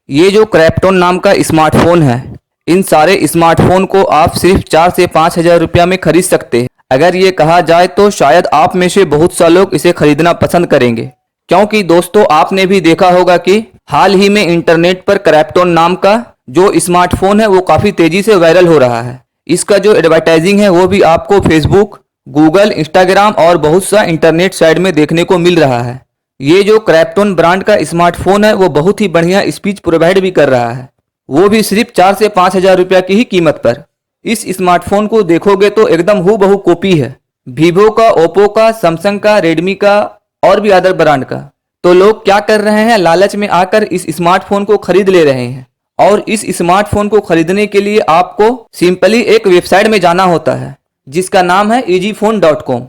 ये जो क्रैप्टॉन नाम का स्मार्टफोन है, इन सारे स्मार्टफोन को आप सिर्फ 4 से 5 हज़ार रुपया में खरीद सकते हैं। अगर ये कहा जाए तो शायद आप में से बहुत सा लोग इसे खरीदना पसंद करेंगे, क्योंकि दोस्तों आपने भी देखा होगा कि हाल ही में इंटरनेट पर क्रैप्टॉन नाम का जो स्मार्टफोन है वो काफ़ी तेज़ी से वायरल हो रहा है। इसका जो एडवर्टाइजिंग है वो भी आपको फेसबुक, गूगल, इंस्टाग्राम और बहुत सा इंटरनेट साइट में देखने को मिल रहा है। ये जो क्रैप्टॉन ब्रांड का स्मार्टफोन है वो बहुत ही बढ़िया स्पीच प्रोवाइड भी कर रहा है, वो भी सिर्फ 4 से 5 हज़ार रुपया की ही कीमत पर। इस स्मार्टफोन को देखोगे तो एकदम हूबहू कॉपी है वीवो का, ओप्पो का, सैमसंग का, रेडमी का और भी अदर ब्रांड का। तो लोग क्या कर रहे हैं, लालच में आकर इस स्मार्टफोन को खरीद ले रहे हैं। और इस स्मार्टफोन को खरीदने के लिए आपको सिंपली एक वेबसाइट में जाना होता है जिसका नाम है easyphone.com।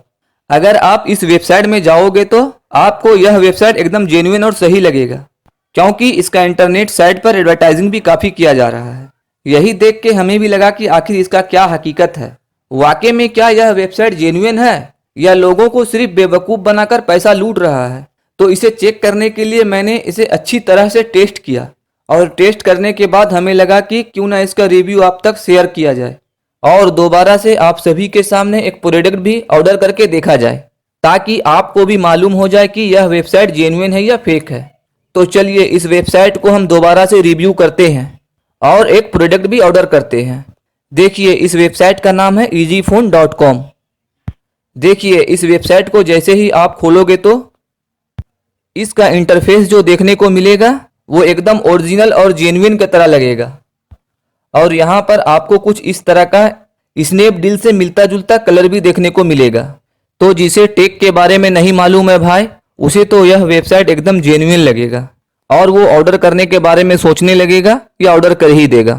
अगर आप इस वेबसाइट में जाओगे तो आपको यह वेबसाइट एकदम जेन्युइन और सही लगेगा, क्योंकि इसका इंटरनेट साइट पर एडवर्टाइजिंग भी काफ़ी किया जा रहा है। यही देख के हमें भी लगा कि आखिर इसका क्या हकीकत है, वाकई में क्या यह वेबसाइट जेन्युइन है या लोगों को सिर्फ बेवकूफ़ बनाकर पैसा लूट रहा है। तो इसे चेक करने के लिए मैंने इसे अच्छी तरह से टेस्ट किया और टेस्ट करने के बाद हमें लगा कि क्यों ना इसका रिव्यू आप तक शेयर किया जाए और दोबारा से आप सभी के सामने एक प्रोडक्ट भी ऑर्डर करके देखा जाए, ताकि आपको भी मालूम हो जाए कि यह वेबसाइट जेन्युइन है या फेक है। तो चलिए इस वेबसाइट को हम दोबारा से रिव्यू करते हैं और एक प्रोडक्ट भी ऑर्डर करते हैं। देखिए इस वेबसाइट का नाम है easyphone.com। देखिए इस वेबसाइट को जैसे ही आप खोलोगे तो इसका इंटरफेस जो देखने को मिलेगा वो एकदम ओरिजिनल और जेन्युइन की तरह लगेगा। और यहाँ पर आपको कुछ इस तरह का स्नैपडील से मिलता जुलता कलर भी देखने को मिलेगा। तो जिसे टेक के बारे में नहीं मालूम है भाई, उसे तो यह वेबसाइट एकदम जेन्युइन लगेगा और वो ऑर्डर करने के बारे में सोचने लगेगा या ऑर्डर कर ही देगा।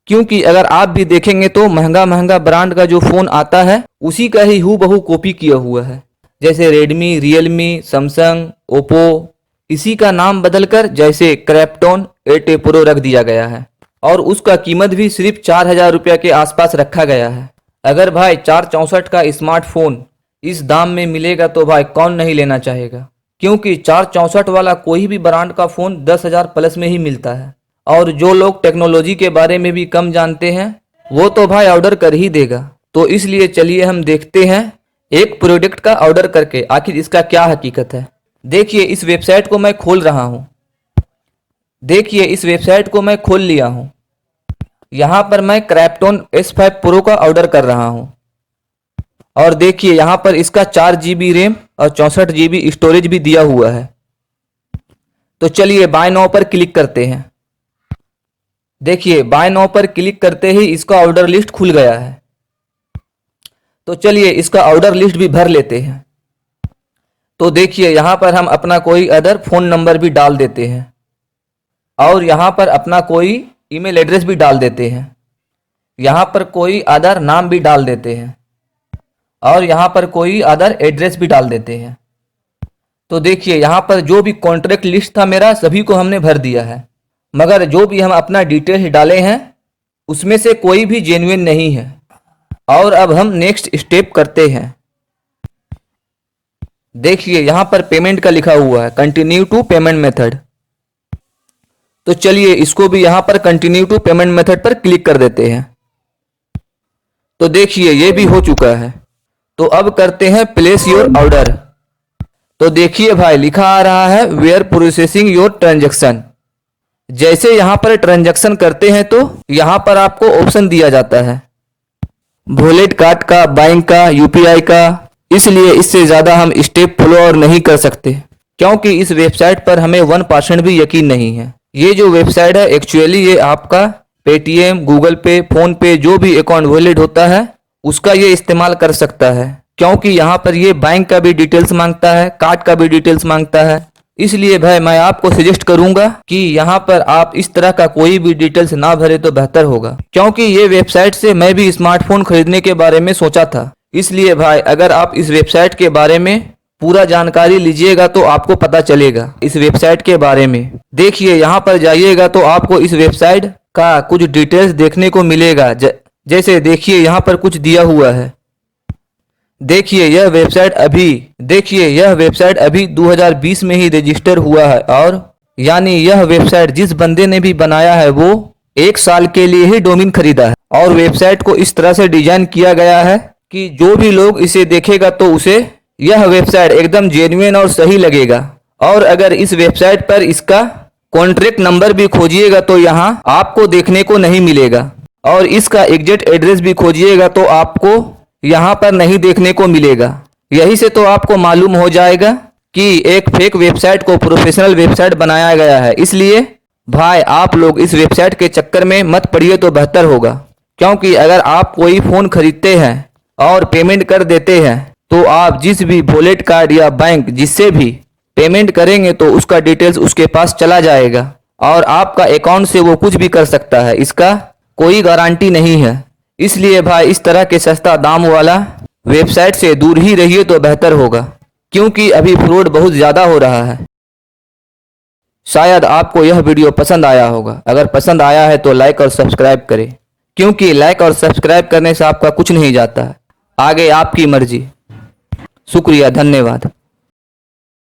क्योंकि अगर आप भी देखेंगे तो महंगा महंगा ब्रांड का जो फ़ोन आता है उसी का ही हूबहू कॉपी किया हुआ है, जैसे रेडमी, रियलमी, सैमसंग, ओप्पो। इसी का नाम बदलकर जैसे क्रैप्टॉन 8A प्रो रख दिया गया है और उसका कीमत भी सिर्फ 4 हज़ार रुपया के आसपास रखा गया है। अगर भाई 464 का स्मार्टफोन इस दाम में मिलेगा तो भाई कौन नहीं लेना चाहेगा, क्योंकि 464 वाला कोई भी ब्रांड का फ़ोन 10,000 प्लस में ही मिलता है। और जो लोग टेक्नोलॉजी के बारे में भी कम जानते हैं वो तो भाई ऑर्डर कर ही देगा। तो इसलिए चलिए हम देखते हैं एक प्रोडक्ट का ऑर्डर करके आखिर इसका क्या हकीकत है। देखिए इस वेबसाइट को मैं खोल रहा हूँ। देखिए इस वेबसाइट को मैं खोल लिया हूँ। यहाँ पर मैं क्रैप्टॉन S5 प्रो का ऑर्डर कर रहा हूँ और देखिए यहाँ पर इसका 4 GB रैम और 64 GB स्टोरेज भी दिया हुआ है। तो चलिए बाय नाउ पर क्लिक करते हैं। देखिए बाय नाउ पर क्लिक करते ही इसका ऑर्डर लिस्ट खुल गया है। तो चलिए इसका ऑर्डर लिस्ट भी भर लेते हैं। तो देखिए यहाँ पर हम अपना कोई अदर फ़ोन नंबर भी डाल देते हैं और यहाँ पर अपना कोई ईमेल एड्रेस भी डाल देते हैं। यहाँ पर कोई अदर नाम भी डाल देते हैं और यहाँ पर कोई अदर एड्रेस भी डाल देते हैं। तो देखिए यहाँ पर जो भी कॉन्ट्रैक्ट लिस्ट था मेरा सभी को हमने भर दिया है, मगर जो भी हम अपना डिटेल्स डाले हैं उसमें से कोई भी जेन्युइन नहीं है। और अब हम नेक्स्ट स्टेप करते हैं। देखिए यहाँ पर पेमेंट का लिखा हुआ है कंटिन्यू टू पेमेंट मेथड। तो चलिए इसको भी यहाँ पर कंटिन्यू टू पेमेंट मेथड पर क्लिक कर देते हैं। तो देखिए ये भी हो चुका है। तो अब करते हैं प्लेस योर ऑर्डर। तो देखिए भाई लिखा आ रहा है वेयर प्रोसेसिंग योर ट्रांजैक्शन। जैसे यहाँ पर ट्रांजैक्शन करते हैं तो यहाँ पर आपको ऑप्शन दिया जाता है वॉलेट कार्ड का, बैंक का, यूपीआई का। इसलिए इससे ज़्यादा हम स्टेप फॉलो और नहीं कर सकते, क्योंकि इस वेबसाइट पर हमें 1% भी यकीन नहीं है। ये जो वेबसाइट है एक्चुअली ये आपका पेटीएम, गूगल पे, फ़ोन पे जो भी अकाउंट वॉलेट होता है उसका ये इस्तेमाल कर सकता है, क्योंकि यहाँ पर ये बैंक का भी डिटेल्स मांगता है, कार्ड का भी डिटेल्स मांगता है। इसलिए भाई मैं आपको सजेस्ट करूंगा कि यहाँ पर आप इस तरह का कोई भी डिटेल्स ना भरे तो बेहतर होगा, क्योंकि ये वेबसाइट से मैं भी स्मार्टफोन खरीदने के बारे में सोचा था। इसलिए भाई अगर आप इस वेबसाइट के बारे में पूरा जानकारी लीजिएगा तो आपको पता चलेगा इस वेबसाइट के बारे में। देखिए यहाँ पर जाइएगा तो आपको इस वेबसाइट का कुछ डिटेल्स देखने को मिलेगा। जैसे देखिए यहाँ पर कुछ दिया हुआ है। देखिए यह वेबसाइट अभी 2020 में ही रजिस्टर हुआ है और यानी यह वेबसाइट जिस बंदे ने भी बनाया है वो 1 साल के लिए ही डोमेन खरीदा है और वेबसाइट को इस तरह से डिजाइन किया गया है कि जो भी लोग इसे देखेगा तो उसे यह वेबसाइट एकदम जेन्युइन और सही लगेगा। और अगर इस वेबसाइट पर इसका कॉन्ट्रैक्ट नंबर भी खोजिएगा तो यहाँ आपको देखने को नहीं मिलेगा और इसका एग्जैक्ट एड्रेस भी खोजिएगा तो आपको यहाँ पर नहीं देखने को मिलेगा। यही से तो आपको मालूम हो जाएगा कि एक फेक वेबसाइट को प्रोफेशनल वेबसाइट बनाया गया है। इसलिए भाई आप लोग इस वेबसाइट के चक्कर में मत पड़िए तो बेहतर होगा, क्योंकि अगर आप कोई फ़ोन खरीदते हैं और पेमेंट कर देते हैं तो आप जिस भी वॉलेट कार्ड या बैंक जिससे भी पेमेंट करेंगे तो उसका डिटेल्स उसके पास चला जाएगा और आपका अकाउंट से वो कुछ भी कर सकता है, इसका कोई गारंटी नहीं है। इसलिए भाई इस तरह के सस्ता दाम वाला वेबसाइट से दूर ही रहिए तो बेहतर होगा, क्योंकि अभी फ्रॉड बहुत ज़्यादा हो रहा है। शायद आपको यह वीडियो पसंद आया होगा। अगर पसंद आया है तो लाइक और सब्सक्राइब करें, क्योंकि लाइक और सब्सक्राइब करने से आपका कुछ नहीं जाता है, आगे आपकी मर्जी। शुक्रिया, धन्यवाद।